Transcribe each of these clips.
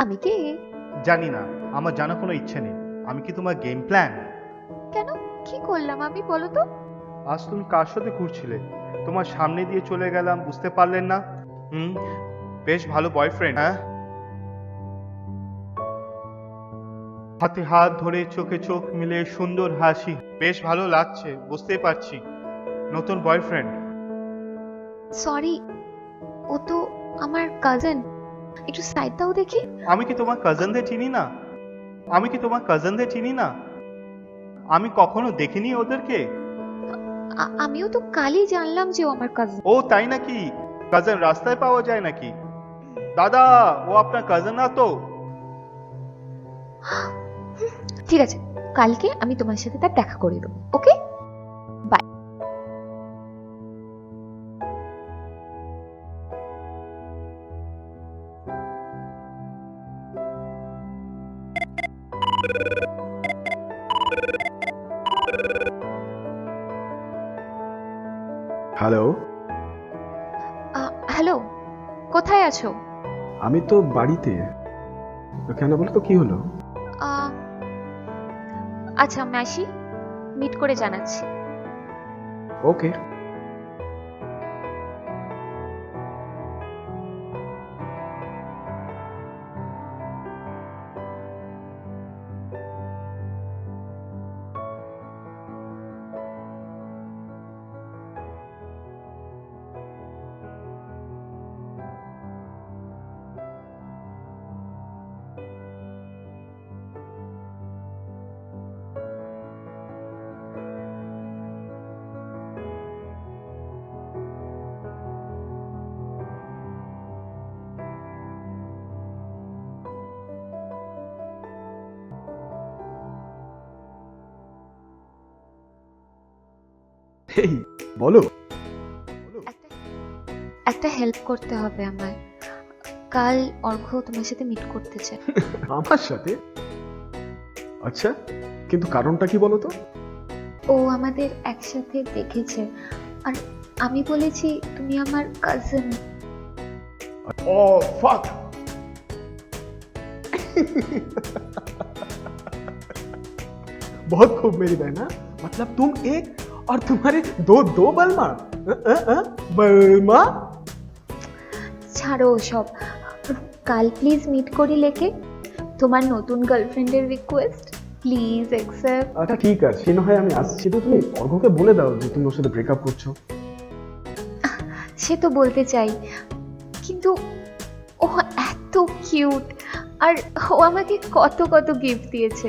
আমি কে? জানি না, আমার জানার কোনো ইচ্ছে নেই। আমি কি তোমার গেম প্ল্যান? কেন? কি করলাম আমি, বলো তো? আজ তুমি কার সাথে ঘুরছিলে? তোমার সামনে দিয়ে চলে গেলাম, বুঝতে পারলেন না? হুম, বেশ ভালো বয়ফ্রেন্ড, হ্যাঁ? হাতে হাত ধরে চোখে চোখ মিলে সুন্দর হাসি, বেশ ভালো লাগছে, বুঝতেই পারছি। নতুন বয়ফ্রেন্ড? সরি, ও তো আমার কাজিন। একটু সাইড দাও দেখি। আমি কি তোমার কাজিনদের চিনি না? আমি কি তোমার কাজিনদের চিনি না? আমি কখনো দেখিনি ওদেরকে। আমিও তো কালই জানলাম যে ও আমার কাজিন। ও তাই নাকি? কাজিন রাস্তায় পাওয়া যায় নাকি? দাদা, ও আপনার কাজিন না তো? ঠিক আছে, কালকে আমি তোমার সাথে তার দেখা করে দেবো, ওকে? বাই। হ্যালো। হ্যালো, কোথায় আছো? আমি তো বাড়িতে। কেন বলো তো, কি হলো? আহ, আচ্ছা, আমি আসি, মিট করে জানাচ্ছি। ওকে। এই বলো। একটা একটা হেল্প করতে হবে আমায়। কাল অর্ঘ্য তোমার সাথে মিট করতে চায়। আমার সাথে? আচ্ছা, কিন্তু কারণটা কি বলো তো? ও আমাদের একসাথে দেখেছে, আর আমি বলেছি তুমি আমার কাজিন। ও ফাক। बहुत खूब मेरी बहना, मतलब तुम एक और तुम्हारे दो दो बलमा। बलमा। ছাড়ো সব, কাল প্লিজ মিট করি লেকে। তোমার নতুন গার্লফ্রেন্ডের রিকোয়েস্ট, প্লিজ অ্যাকসেপ্ট। আচ্ছা ঠিক আছে, সে না হয় আমি আসছি, তো তুমি অর্ঘ্যকে বলে দাও যে তুমি ওর সাথে ব্রেকআপ করছো। সে তো বলতে চাই, কিন্তু ও এত কিউট, আর ও আমাকে কত কত গিফট দিয়েছে।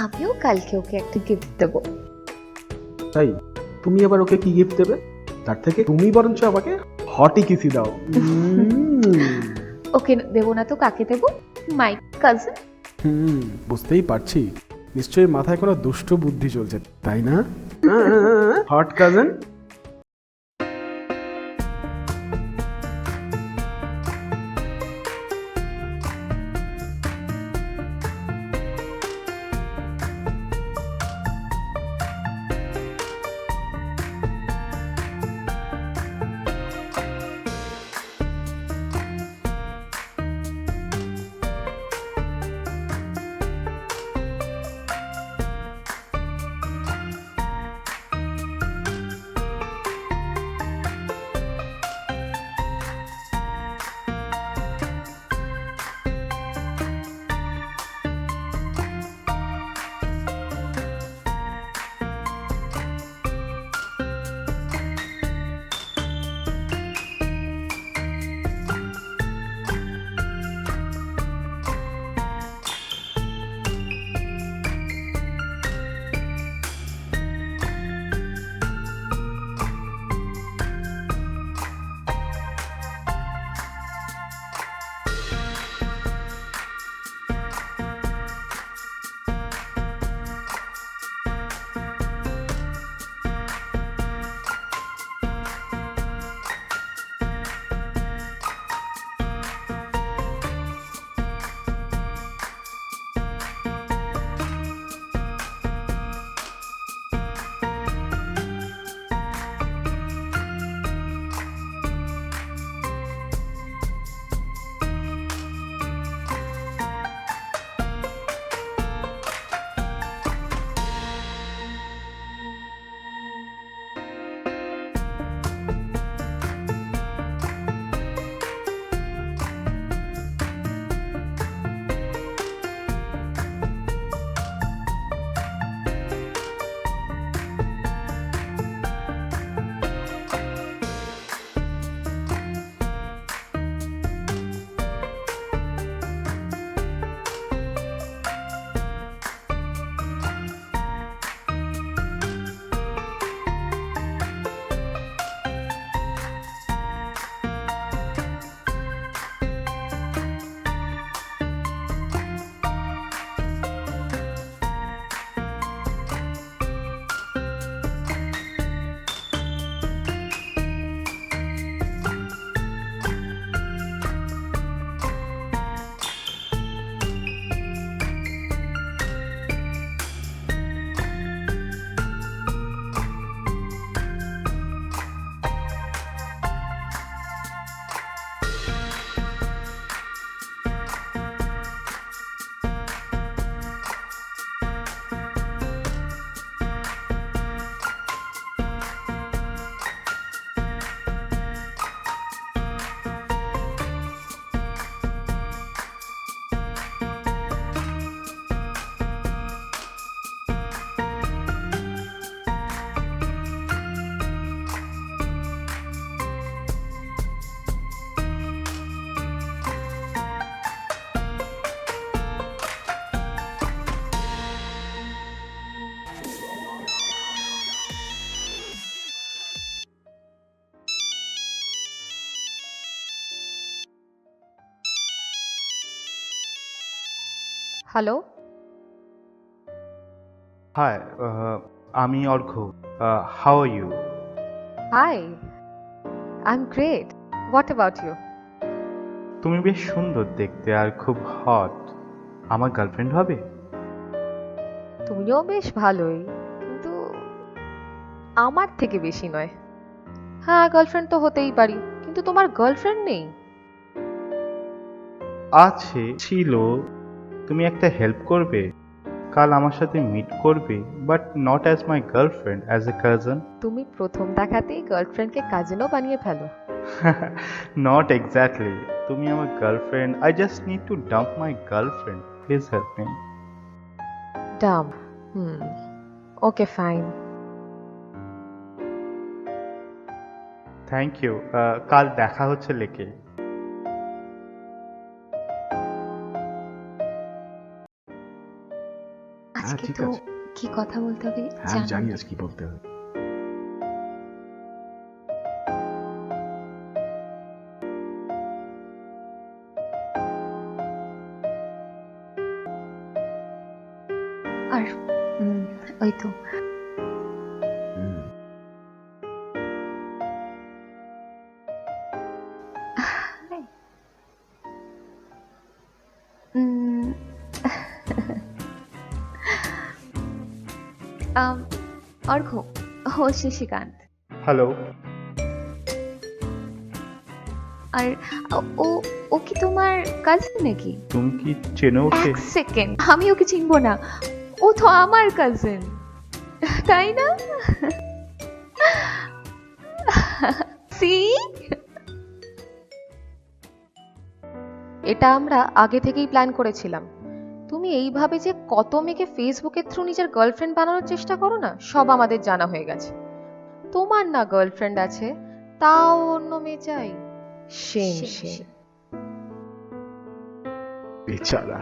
আমিও কালকে ওকে একটা গিফট দেবো। তাই তুমি আবার ওকে কি গিফট দেবে? তার থেকে তুমি বরঞ্চ আমাকে হটি কিসি দাও। ওকে দেবো না তো কাকে দেবো? My cousin. বুঝতেই পারছি, নিশ্চয়ই মাথায় কোনো দুষ্ট বুদ্ধি চলছে, তাই না? Hot cousin. হ্যালো, হাই, আমি Argha. How are you? Hi, I am great. What about you? তুমি বেশ সুন্দর দেখতে আর খুব হট। আমার গার্লফ্রেন্ড হবে? তুমিও বেশ ভালোই, কিন্তু আমার থেকে বেশি নয়। হ্যাঁ, গার্লফ্রেন্ড তো হতেই পারি, কিন্তু তোমার গার্লফ্রেন্ড নেই? আছে, ছিল। তুমি একটা হেল্প করবে? কাল আমার সাথে মিট করবে, but not as my girlfriend, as a cousin. তুমি প্রথম দেখাতেই গার্লফ্রেন্ডকে কাজিনও বানিয়ে ফেলো। Not exactly. তুমি আমার girlfriend. I just need to dump my girlfriend. Please help me. Dumb. Okay, fine. Thank you. কাল দেখা হচ্ছে লেকে। আজকে ঠিক তো আছে। কি কথা বলতে হবে হ্যাঁ আমি জানি জানো? আজ কি বলতে হবে। আর ওই তো হুম, উম, অর্ঘ্য, ও শিশিকান্ত। হ্যালো। আর ও ও কি তোমার কাজিন নাকি? তুমি কি চেনো ওকে? এক সেকেন্ড, আমি ওকে চিনবো না। ও তো আমার কাজিন, তাই না? সি, এটা আমরা আগে থেকেই প্ল্যান করেছিলাম। তুমি এইভাবে যে কত মেয়েকে ফেসবুকের থ্রু নিজের গার্লফ্রেন্ড বানানোর চেষ্টা করো না, সব আমাদের জানা হয়ে গেছে। তোমার না গার্লফ্রেন্ড আছে, তাও অন্য মেয়ে চাই। Shame shame. বেচারা।